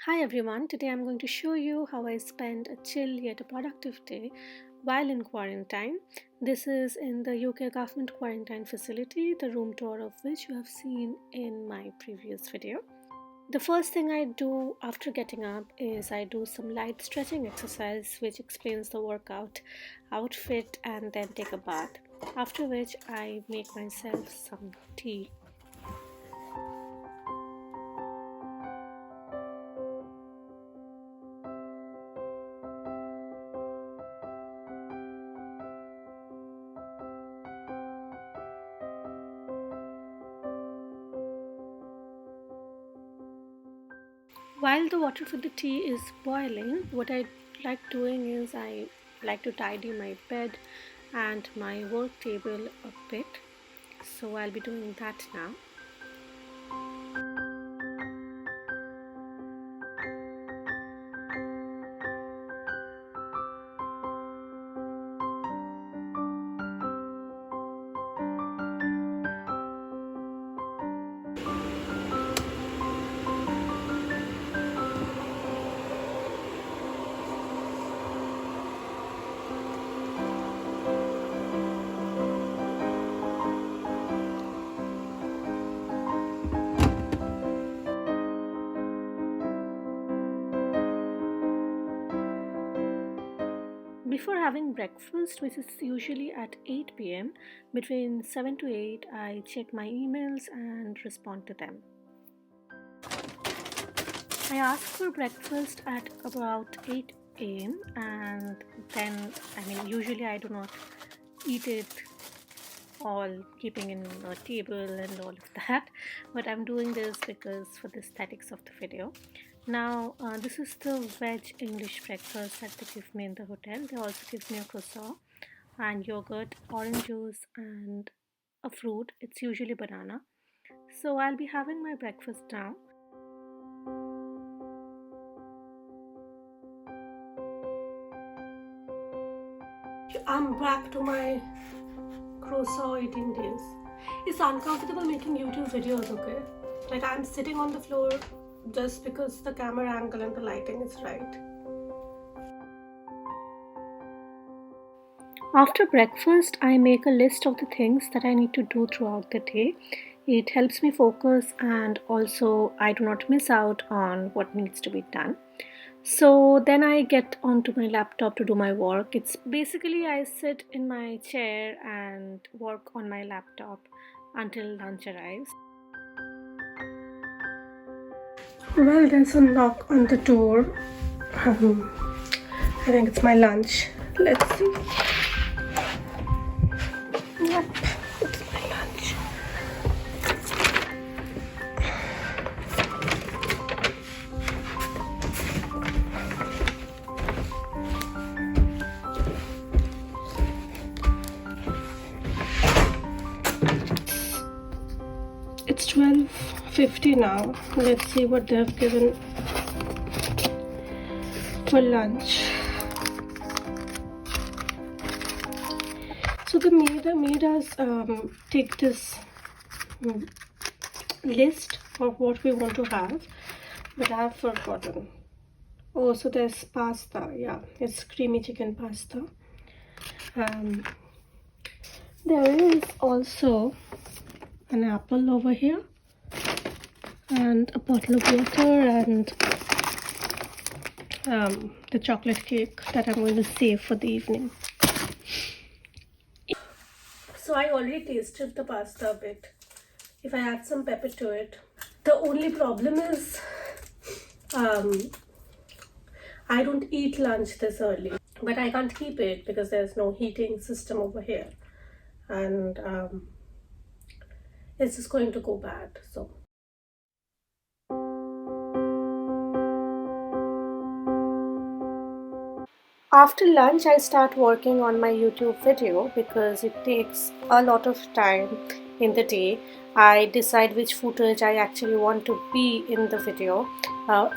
Hi everyone, today I'm going to show you how I spent a chill yet a productive day while in quarantine. This is in the UK government quarantine facility, the room tour of which you have seen in my previous video. The first thing I do after getting up is I do some light stretching exercise which explains the workout outfit and then take a bath. After which I make myself some tea. While the water for the tea is boiling, what I like doing is I like to tidy my bed and my work table a bit. So I'll be doing that now. Before having breakfast, which is usually at 8 p.m., between 7 to 8, I check my emails and respond to them. I ask for breakfast at about 8 a.m. and then, usually I do not eat it all keeping in a table and all of that, but I'm doing this because for the aesthetics of the video. Now this is the veg English breakfast that they give me in the hotel. They also give me a croissant and yogurt, orange juice and a fruit. It's usually banana. So I'll be having my breakfast now. I'm back to my croissant eating days. It's uncomfortable making YouTube videos, okay? Like I'm sitting on the floor just because the camera angle and the lighting is right. After breakfast, I make a list of the things that I need to do throughout the day. It helps me focus and also I do not miss out on what needs to be done. So then I get onto my laptop to do my work. It's basically I sit in my chair and work on my laptop until lunch arrives. Well, there's a knock on the door. I think it's my lunch. Let's see. Yep, it's my lunch. It's 12:50 now. Let's see what they have given for lunch. So the maid has take this list of what we want to have, but I have forgotten. Oh, so there's pasta. Yeah, it's creamy chicken pasta. There is also an apple over here and a bottle of water and the chocolate cake that I'm going to save for the evening. So I already tasted the pasta a bit. If I add some pepper to it, the only problem is I don't eat lunch this early, but I can't keep it because there's no heating system over here, and it's just going to go bad. So after lunch, I start working on my YouTube video because it takes a lot of time in the day. I decide which footage I actually want to be in the video.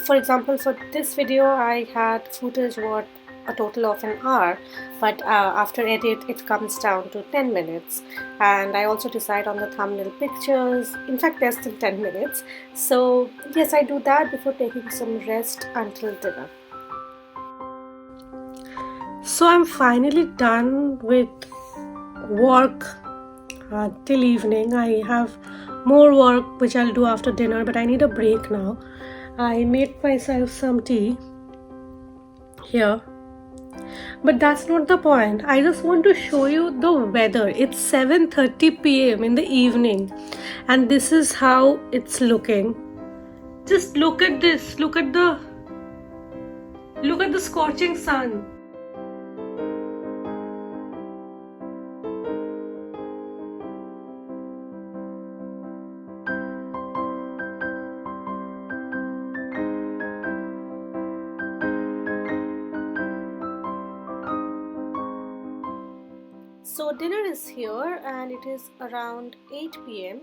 For example, for this video, I had footage what a total of an hour, but after edit it comes down to 10 minutes. And I also decide on the thumbnail pictures. In fact, there's still 10 minutes. So yes, I do that before taking some rest until dinner. So I'm finally done with work till evening. I have more work which I'll do after dinner, but I need a break now. I made myself some tea here, but that's not the point. I just want to show you the weather. It's 7:30 p.m. in the evening, and this is how it's looking. Just look at this. Look at the scorching sun. So dinner is here and it is around 8 p.m.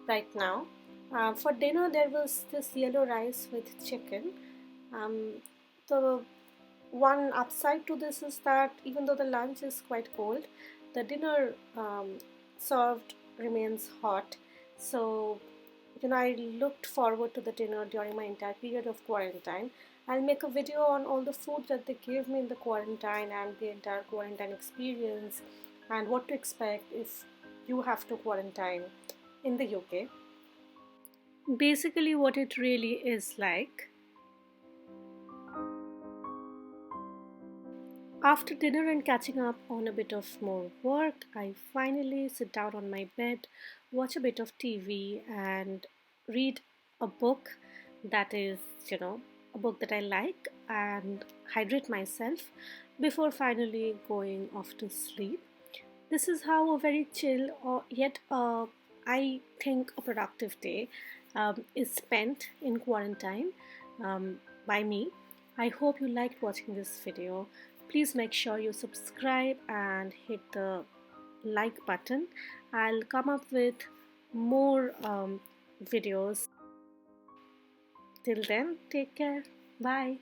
right now. For dinner there was this yellow rice with chicken. The one upside to this is that even though the lunch is quite cold, the dinner served remains hot. So I looked forward to the dinner during my entire period of quarantine. I'll make a video on all the food that they gave me in the quarantine and the entire quarantine experience, and what to expect if you have to quarantine in the UK. Basically, what it really is like. After dinner and catching up on a bit of more work, I finally sit down on my bed, watch a bit of TV, and read a book that is, a book that I like, and hydrate myself before finally going off to sleep. This is how a very chill or yet I think a productive day is spent in quarantine by me. I hope you liked watching this video. Please make sure you subscribe and hit the like button. I'll come up with more videos. Till then, take care. Bye.